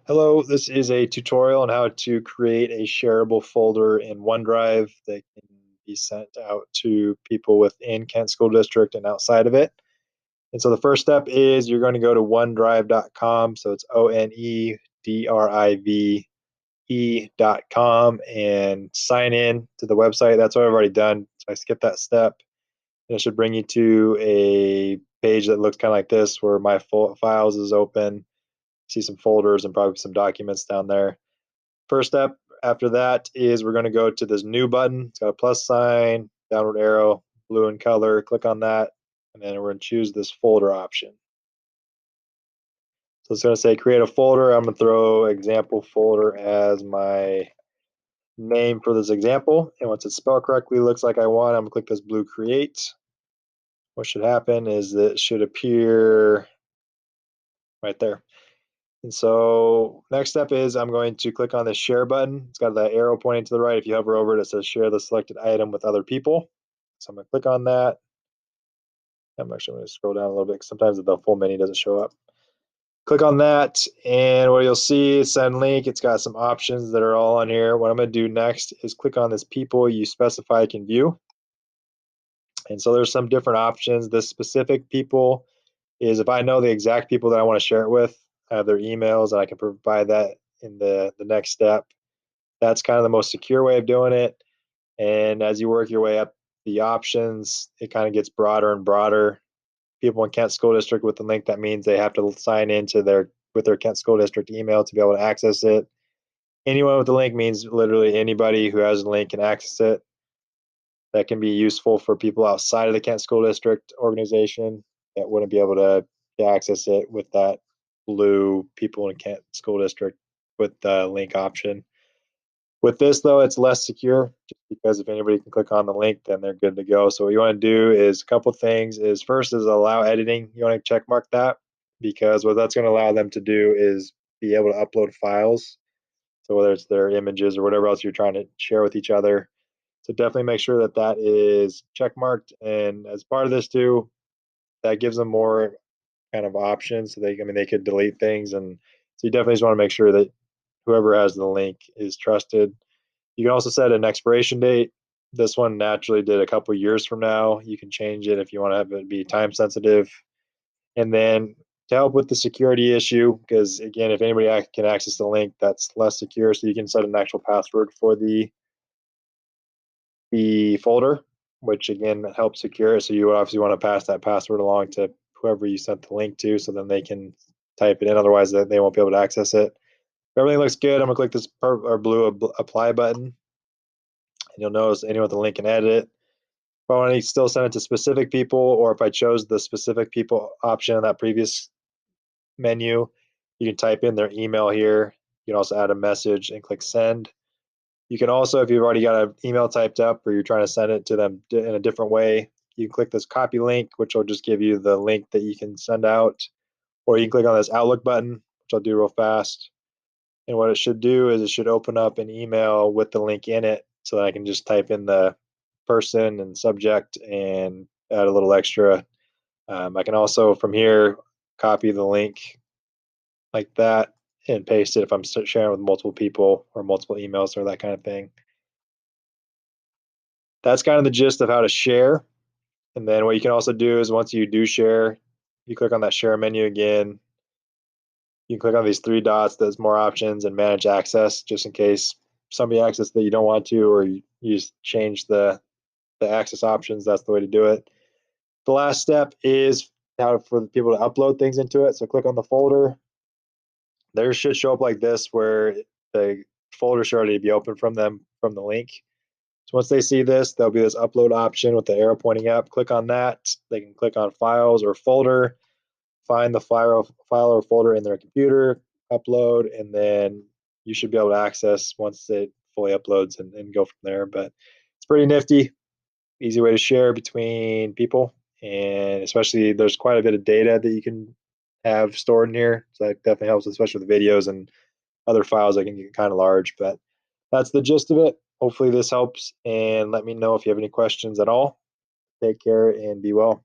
Hello, this is a tutorial on how to create a shareable folder in OneDrive that can be sent out to people within Kent School District and outside of it. And so the first step is you're going to go to onedrive.com. So it's onedrive.com and sign in to the website. That's what I've already done. So I skipped that step. And it should bring you to a page that looks kind of like this where my files is open. See some folders and probably some documents down there. First step after that is we're going to go to this new button. It's got a plus sign, downward arrow, blue in color. Click on that, and then we're going to choose this folder option. So it's going to say create a folder. I'm going to throw example folder as my name for this example. And once it's spelled correctly, looks like I want, I'm going to click this blue create. What should happen is that it should appear right there. And so next step is I'm going to click on the share button. It's got that arrow pointing to the right. If you hover over it, it says share the selected item with other people. So I'm going to click on that. I'm actually going to scroll down a little bit because sometimes the full menu doesn't show up. Click on that, and what you'll see is send link. It's got some options that are all on here. What I'm going to do next is click on this people you specify can view. And so there's some different options. The specific people is if I know the exact people that I want to share it with, I have their emails, and I can provide that in the next step. That's kind of the most secure way of doing it. And as you work your way up the options, it kind of gets broader and broader. People in Kent School District with the link, that means they have to sign into with their Kent School District email to be able to access it. Anyone with the link means literally anybody who has a link can access it. That can be useful for people outside of the Kent School District organization that wouldn't be able to access it with that blue people in Kent School District with the link option. With this, though, it's less secure just because if anybody can click on the link, then they're good to go. So what you want to do is a couple things. Is first is allow editing. You want to check mark that because what that's going to allow them to do is be able to upload files. So whether it's their images or whatever else you're trying to share with each other. So definitely make sure that that is check marked. And as part of this too, that gives them more kind of options. So they could delete things. And so you definitely just want to make sure that whoever has the link is trusted. You can also set an expiration date. This one naturally did a couple years from now. You can change it if you want to have it be time sensitive. And then to help with the security issue, because again, if anybody can access the link, that's less secure. So you can set an actual password for the folder, which again helps secure it. So you obviously want to pass that password along to whoever you sent the link to, so then they can type it in. Otherwise, they won't be able to access it. If everything looks good, I'm gonna click this blue apply button, and you'll notice anyone with the link can edit it. If I want to still send it to specific people, or if I chose the specific people option in that previous menu, you can type in their email here. You can also add a message and click send. You can also, if you've already got an email typed up or you're trying to send it to them in a different way, you can click this copy link, which will just give you the link that you can send out. Or you can click on this Outlook button, which I'll do real fast. And what it should do is it should open up an email with the link in it so that I can just type in the person and subject and add a little extra. I can also, from here, copy the link like that and paste it if I'm sharing with multiple people or multiple emails or that kind of thing. That's kind of the gist of how to share. And then what you can also do is once you do share, you click on that share menu again. You can click on these three dots, there's more options, and manage access just in case somebody access that you don't want to, or you just change the access options. That's the way to do it. The last step is how for people to upload things into it. So click on the folder. There should show up like this where the folder should already be open from them from the link. So once they see this, there'll be this upload option with the arrow pointing up. Click on that. They can click on files or folder, find the file or folder in their computer, upload, and then you should be able to access once it fully uploads and go from there. But it's pretty nifty, easy way to share between people. And especially there's quite a bit of data that you can have stored in here. So that definitely helps, especially with videos and other files that can get kind of large. But that's the gist of it. Hopefully this helps, and let me know if you have any questions at all. Take care and be well.